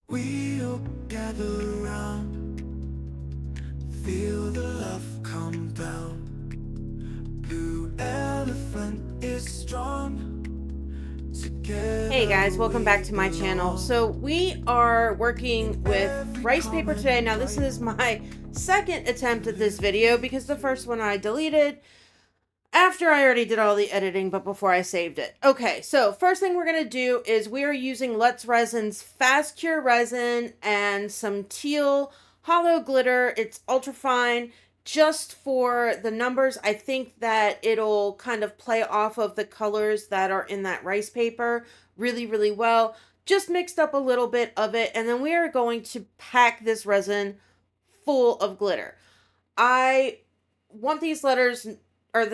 We'll gather around, feel the love come down. Blue elephant is strong. Hey guys, welcome back to my channel. So we are working with rice paper today. Now this is my second attempt at this video because the first one I deleted after I already did all the editing, but before I saved it. Okay, so first thing we're going to do is we are using Let's Resin's Fast Cure Resin and some teal hollow glitter. It's ultra fine. Just for the numbers, I think that it'll kind of play off of the colors that are in that rice paper really, really well. Just mixed up a little bit of it, and then we are going to pack this resin full of glitter. I want these letters, or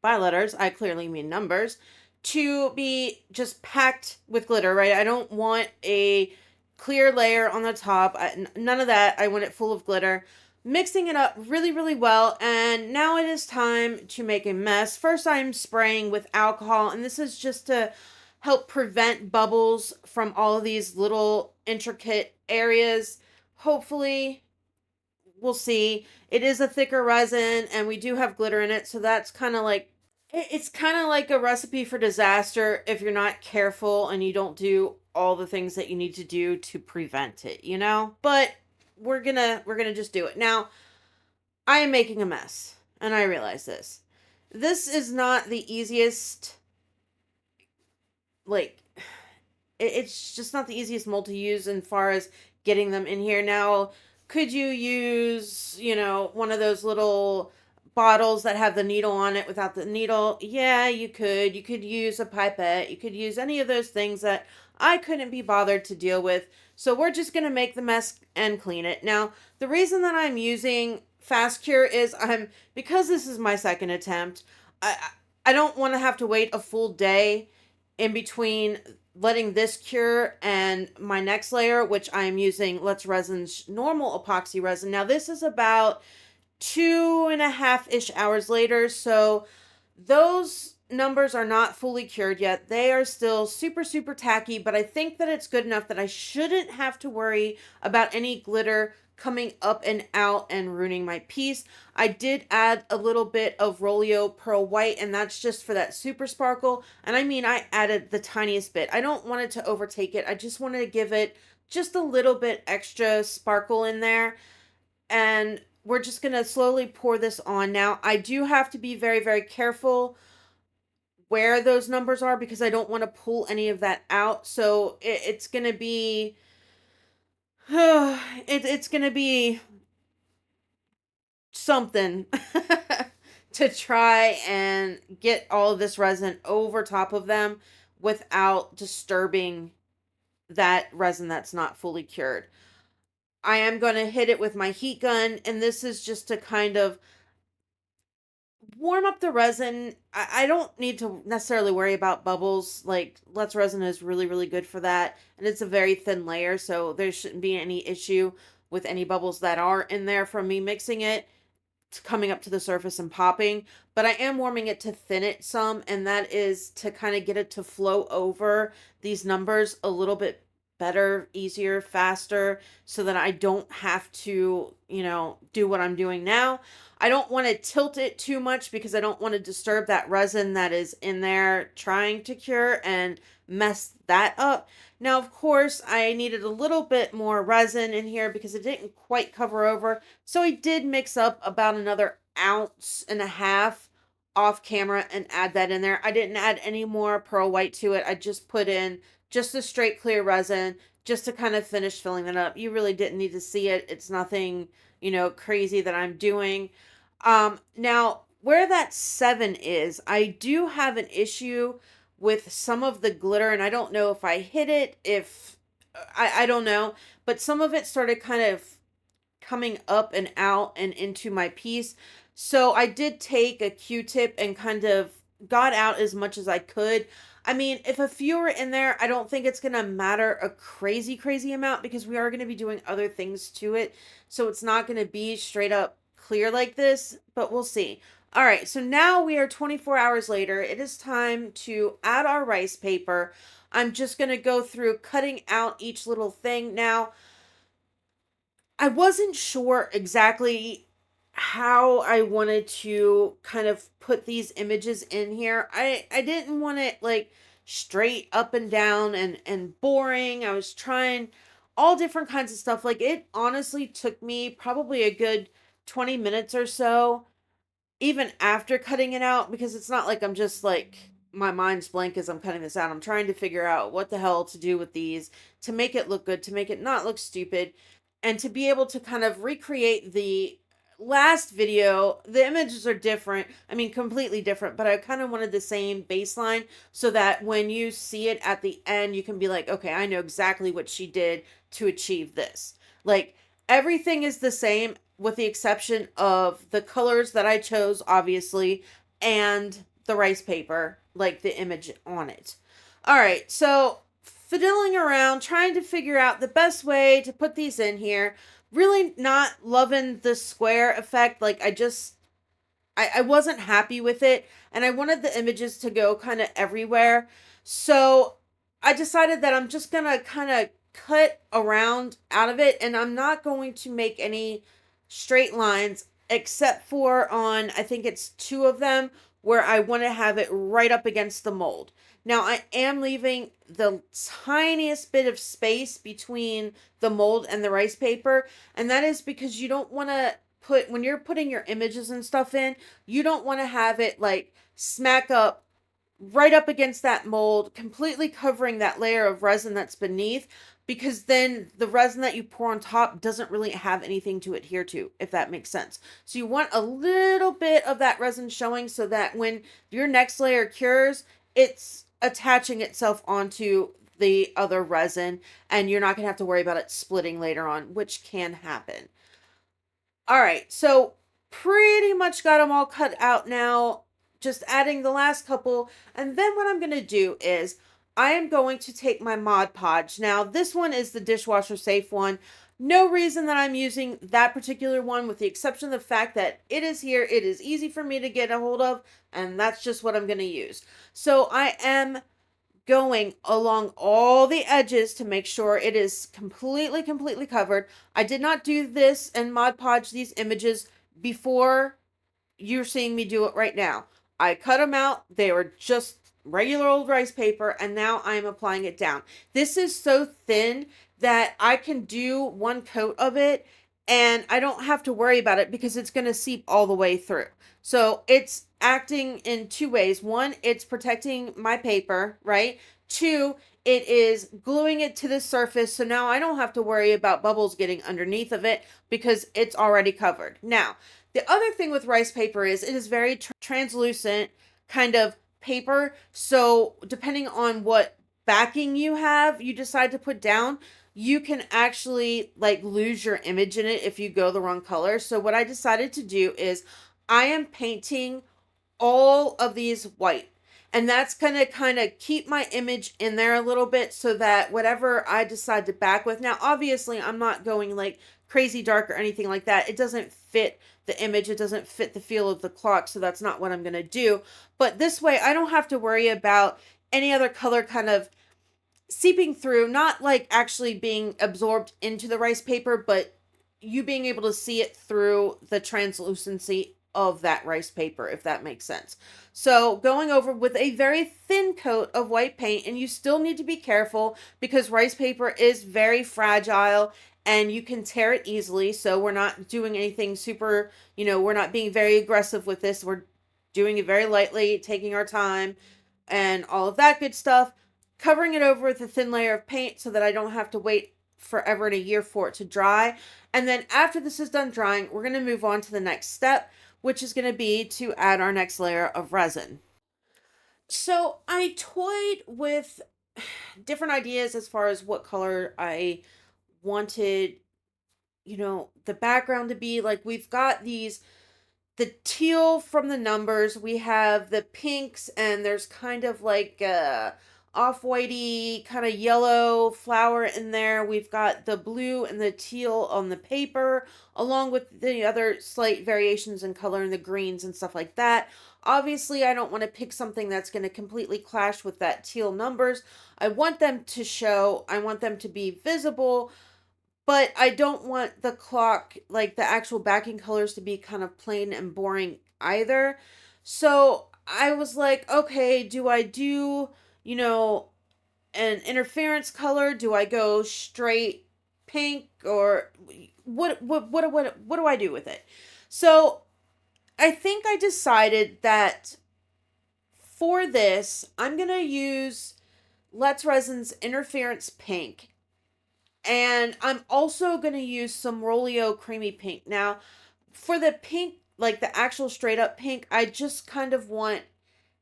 by letters, I clearly mean numbers, to be just packed with glitter, right? I don't want a clear layer on the top. None of that. I want it full of glitter. Mixing it up really, really well. And now it is time to make a mess. First, I'm spraying with alcohol, and this is just to help prevent bubbles from all of these little intricate areas. Hopefully, we'll see. It is a thicker resin, and we do have glitter in it, so that's kind of like, it's kind of like a recipe for disaster if you're not careful and you don't do all the things that you need to do to prevent it, you know? But we're gonna just do it. Now, I am making a mess, and I realize this. This is not the easiest, like, it's just not the easiest mold to use as far as getting them in here. Now, could you use, one of those little bottles that have the needle on it without the needle? Yeah, you could. You could use a pipette. You could use any of those things that I couldn't be bothered to deal with. So we're just going to make the mess and clean it. Now, the reason that I'm using Fast Cure is because this is my second attempt, I don't want to have to wait a full day in between letting this cure and my next layer, which I am using Let's Resin's normal epoxy resin. Now, this is about 2.5-ish hours later, so those numbers are not fully cured yet. They are still super, super tacky, but I think that it's good enough that I shouldn't have to worry about any glitter coming up and out and ruining my piece. I did add a little bit of Rolio Pearl White, and that's just for that super sparkle. And I mean, I added the tiniest bit. I don't want it to overtake it. I just wanted to give it just a little bit extra sparkle in there. And we're just going to slowly pour this on. Now, I do have to be very, very careful where those numbers are because I don't want to pull any of that out. So it's going to be it's gonna be something to try and get all of this resin over top of them without disturbing that resin that's not fully cured. I am going to hit it with my heat gun, and this is just to kind of warm up the resin. I don't need to necessarily worry about bubbles. Like, Let's Resin is really, really good for that. And it's a very thin layer, so there shouldn't be any issue with any bubbles that are in there from me mixing it coming up to the surface and popping. But I am warming it to thin it some, and that is to kind of get it to flow over these numbers a little bit better, easier, faster, so that I don't have to, do what I'm doing now. I don't want to tilt it too much because I don't want to disturb that resin that is in there trying to cure and mess that up. Now, of course, I needed a little bit more resin in here because it didn't quite cover over. So I did mix up about another 1.5 ounces off camera and add that in there. I didn't add any more pearl white to it. I just put in just a straight clear resin just to kind of finish filling that up. You really didn't need to see it. It's nothing, crazy that I'm doing. Now, where that 7 is, I do have an issue with some of the glitter, and I don't know if I hit it, if I don't know, but some of it started kind of coming up and out and into my piece. So I did take a Q-tip and kind of got out as much as I could. I mean, if a few are in there, I don't think it's going to matter a crazy, crazy amount because we are going to be doing other things to it. So it's not going to be straight up clear like this, but we'll see. All right, so now we are 24 hours later. It is time to add our rice paper. I'm just going to go through cutting out each little thing. Now, I wasn't sure exactly how I wanted to kind of put these images in here. I didn't want it like straight up and down and boring. I was trying all different kinds of stuff. Like it honestly took me probably a good 20 minutes or so even after cutting it out, because it's not like I'm just like my mind's blank as I'm cutting this out. I'm trying to figure out what the hell to do with these to make it look good, to make it not look stupid, and to be able to kind of recreate the last video. The images are different. I mean, completely different, but I kind of wanted the same baseline so that when you see it at the end, you can be like, okay, I know exactly what she did to achieve this. Like, everything is the same with the exception of the colors that I chose, obviously, and the rice paper, like the image on it. All right, so fiddling around, trying to figure out the best way to put these in here. Really not loving the square effect. Like, I wasn't happy with it, and I wanted the images to go kind of everywhere. So I decided that I'm just gonna kind of cut around out of it, and I'm not going to make any straight lines except for on, I think it's two of them, where I want to have it right up against the mold. Now I am leaving the tiniest bit of space between the mold and the rice paper, and that is because you don't want to put, when you're putting your images and stuff in, you don't want to have it like smack up right up against that mold, completely covering that layer of resin that's beneath, because then the resin that you pour on top doesn't really have anything to adhere to, if that makes sense. So you want a little bit of that resin showing so that when your next layer cures, it's attaching itself onto the other resin and you're not going to have to worry about it splitting later on, which can happen. All right, so pretty much got them all cut out now. Just adding the last couple. And then what I'm going to do is I am going to take my Mod Podge. Now, this one is the dishwasher safe one. No reason that I'm using that particular one, with the exception of the fact that it is here. It is easy for me to get a hold of, and that's just what I'm going to use. So I am going along all the edges to make sure it is completely covered. I did not do this and Mod Podge these images before you're seeing me do it right now. I cut them out. They were just regular old rice paper, and now I'm applying it down. This is so thin that I can do one coat of it and I don't have to worry about it because it's going to seep all the way through. So it's acting in two ways. One, it's protecting my paper, right? Two, it is gluing it to the surface. So now I don't have to worry about bubbles getting underneath of it because it's already covered. Now, the other thing with rice paper is it is very translucent kind of paper. So depending on what backing you decide to put down, you can actually like lose your image in it if you go the wrong color. So what I decided to do is I am painting all of these white. And that's going to kind of keep my image in there a little bit so that whatever I decide to back with. Now, obviously, I'm not going like crazy dark or anything like that. It doesn't fit the image. It doesn't fit the feel of the clock. So that's not what I'm going to do. But this way, I don't have to worry about any other color kind of seeping through, not like actually being absorbed into the rice paper, but you being able to see it through the translucency of that rice paper, if that makes sense. So going over with a very thin coat of white paint, and you still need to be careful because rice paper is very fragile and you can tear it easily. So we're not doing anything super, we're not being very aggressive with this. We're doing it very lightly, taking our time and all of that good stuff, covering it over with a thin layer of paint so that I don't have to wait forever and a year for it to dry. And then after this is done drying, we're going to move on to the next step, which is going to be to add our next layer of resin. So I toyed with different ideas as far as what color I wanted, the background to be. Like, we've got the teal from the numbers, we have the pinks, and there's kind of like off-whitey kind of yellow flower in there. We've got the blue and the teal on the paper, along with the other slight variations in color and the greens and stuff like that. Obviously, I don't want to pick something that's going to completely clash with that teal numbers. I want them to show, I want them to be visible, but I don't want the clock, like the actual backing colors, to be kind of plain and boring either. So I was like, okay, do I do, you know, an interference color? Do I go straight pink, or what do I do with it? So I think I decided that for this, I'm going to use Let's Resin's Interference Pink. And I'm also going to use some Rolio Creamy Pink. Now, for the pink, like the actual straight up pink, I just kind of want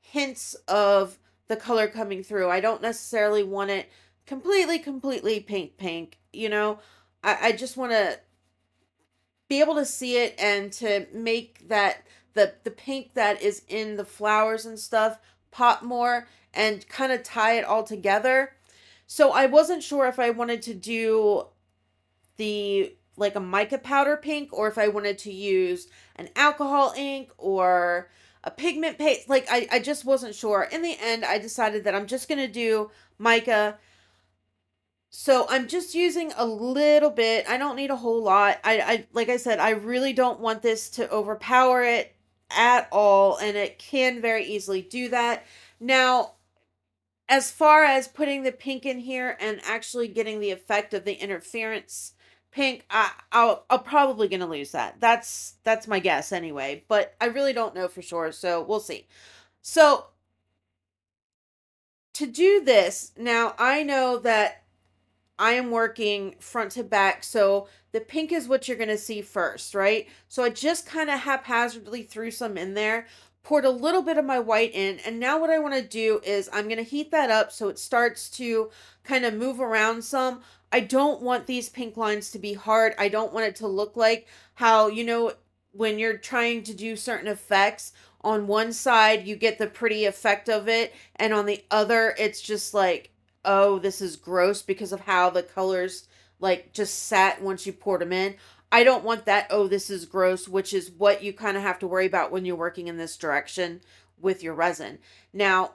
hints of the color coming through. I don't necessarily want it completely pink, you know. I just want to be able to see it and to make that the pink that is in the flowers and stuff pop more and kind of tie it all together. So I wasn't sure if I wanted to do the like a mica powder pink, or if I wanted to use an alcohol ink or a pigment paste. Like I just wasn't sure. In the end, I decided that I'm just going to do mica. So I'm just using a little bit. I don't need a whole lot. I like I said, I really don't want this to overpower it at all, and it can very easily do that. Now, as far as putting the pink in here and actually getting the effect of the interference pink, I'll probably gonna lose that. That's my guess anyway, but I really don't know for sure, so we'll see. So to do this, now I know that I am working front to back, so the pink is what you're going to see first, right? So I just kind of haphazardly threw some in there, poured a little bit of my white in, and now what I want to do is I'm going to heat that up so it starts to kind of move around some. I don't want these pink lines to be hard. I don't want it to look like how, you know, when you're trying to do certain effects, on one side you get the pretty effect of it, and on the other it's just like, oh, this is gross because of how the colors like just sat once you poured them in. I don't want that, oh, this is gross, which is what you kind of have to worry about when you're working in this direction with your resin. Now,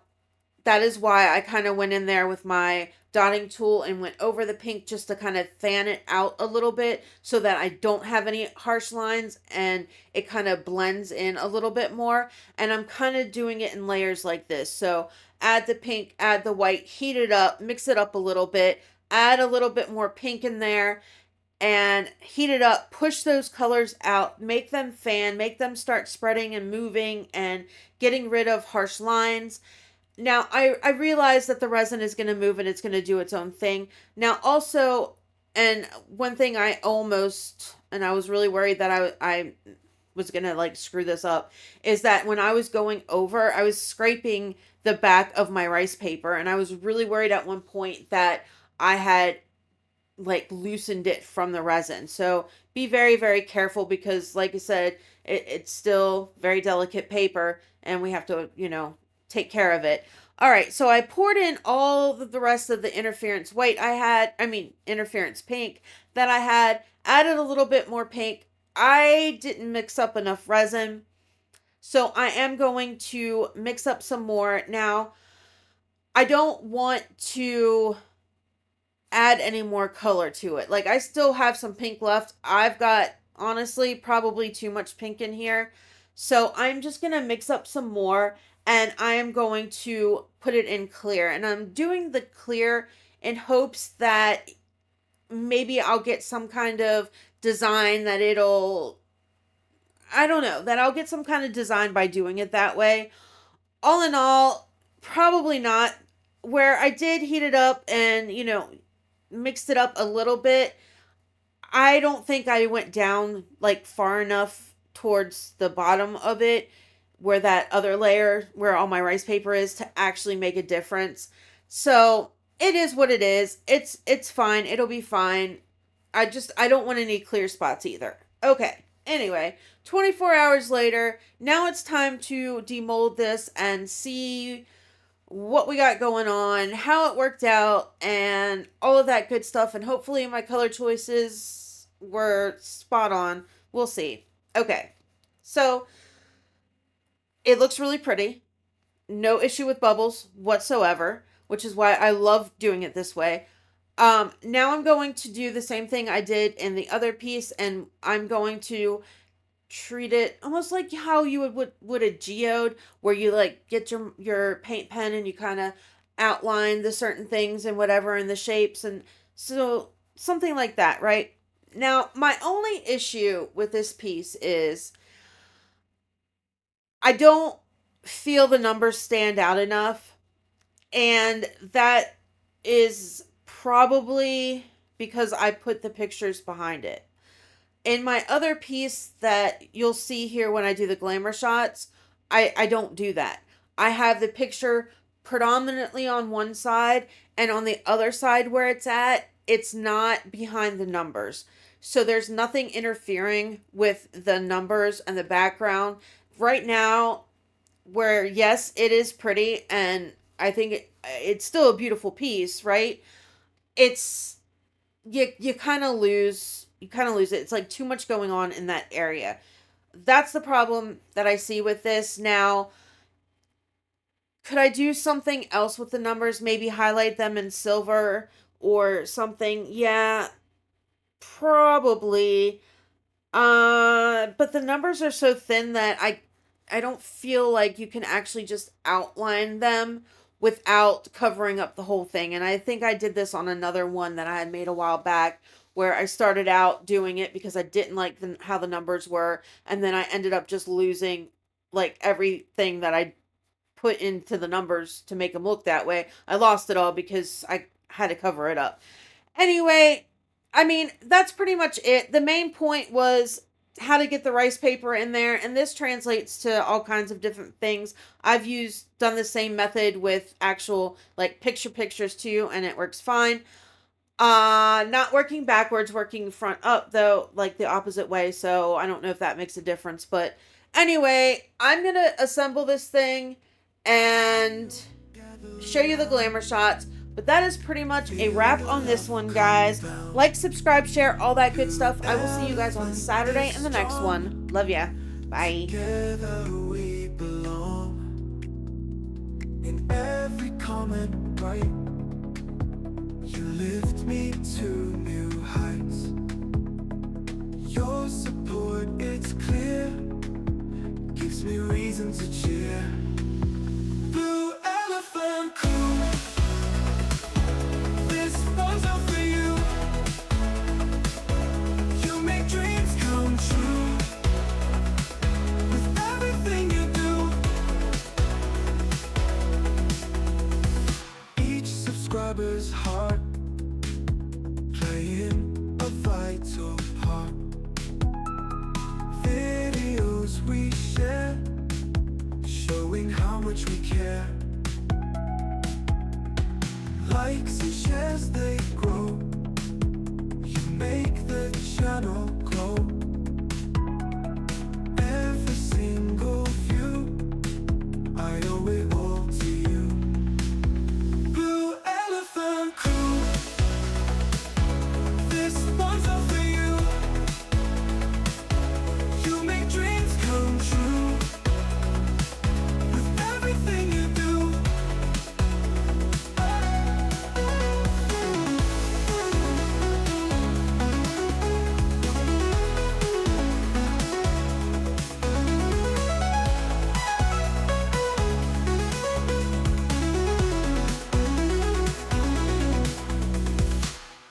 that is why I kind of went in there with my dotting tool and went over the pink just to kind of fan it out a little bit so that I don't have any harsh lines and it kind of blends in a little bit more. And I'm kind of doing it in layers like this. So add the pink, add the white, heat it up, mix it up a little bit, add a little bit more pink in there, and heat it up, push those colors out, make them fan, make them start spreading and moving and getting rid of harsh lines. Now, I realize that the resin is going to move and it's going to do its own thing. Now, also, and one thing I was really worried that I was going to like screw this up, is that when I was going over, I was scraping the back of my rice paper, and I was really worried at one point that I had like loosened it from the resin. So be very careful, because like I said, it's still very delicate paper and we have to, you know, take care of it. All right, so I poured in all the rest of the interference interference pink that I had, added a little bit more pink. I didn't mix up enough resin, so I am going to mix up some more. Now, I don't want to add any more color to it. Like, I still have some pink left. I've got, honestly, probably too much pink in here. So I'm just going to mix up some more, and I am going to put it in clear. And I'm doing the clear in hopes that maybe I'll get some kind of design that that I'll get some kind of design by doing it that way. All in all, probably not. Where I did heat it up and, you know, mixed it up a little bit, I don't think I went down like far enough towards the bottom of it, where that other layer where all my rice paper is, to actually make a difference. So it is what it is. It's fine. It'll be fine. I don't want any clear spots either. Okay. Anyway, 24 hours later, now it's time to demold this and see what we got going on, how it worked out, and all of that good stuff. And hopefully my color choices were spot on. We'll see. Okay, so it looks really pretty. No issue with bubbles whatsoever, which is why I love doing it this way. Now I'm going to do the same thing I did in the other piece, and I'm going to treat it almost like how you would a geode, where you like get your paint pen and you kind of outline the certain things and whatever and the shapes, and so something like that, right? Now, my only issue with this piece is I don't feel the numbers stand out enough, and that is probably because I put the pictures behind it. In my other piece that you'll see here when I do the glamour shots, I don't do that. I have the picture predominantly on one side, and on the other side where it's not behind the numbers. So there's nothing interfering with the numbers and the background. Right now, where yes, it is pretty, and I think it's still a beautiful piece, right? It's you kind of lose it. It's like too much going on in that area. That's the problem that I see with this. Now, could I do something else with the numbers? Maybe highlight them in silver or something? Yeah, probably. But the numbers are so thin that I don't feel like you can actually just outline them without covering up the whole thing. And I think I did this on another one that I had made a while back, where I started out doing it because I didn't like how the numbers were, and then I ended up just losing like everything that I put into the numbers to make them look that way. I lost it all because I had to cover it up. Anyway, I mean, that's pretty much it. The main point was how to get the rice paper in there, and this translates to all kinds of different things. I've done the same method with actual like pictures too, and it works fine. Not working backwards, working front up though, like the opposite way, so I don't know if that makes a difference. But anyway, I'm gonna assemble this thing and show you the glamour shots. But that is pretty much a wrap on this one, guys. Like, subscribe, share, all that good stuff. I will see you guys on Saturday in the next one. Love ya. Bye. Together we belong. In every comment, right? You lift me to new heights. Your support, it's clear, gives me reason to cheer. Blue Elephant Crew, this one's out for you. You make dreams come true with everything you do. Each subscriber's heart playing a vital part. Videos we share, showing how much we care. Likes and shares, they grow. You make the channel glow. Every single view, I owe it all to you. Blue Elephant Crew, this one's up for you. You make dreams come true with everything you do.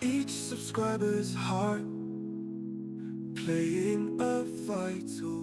Each subscriber's heart playing a vital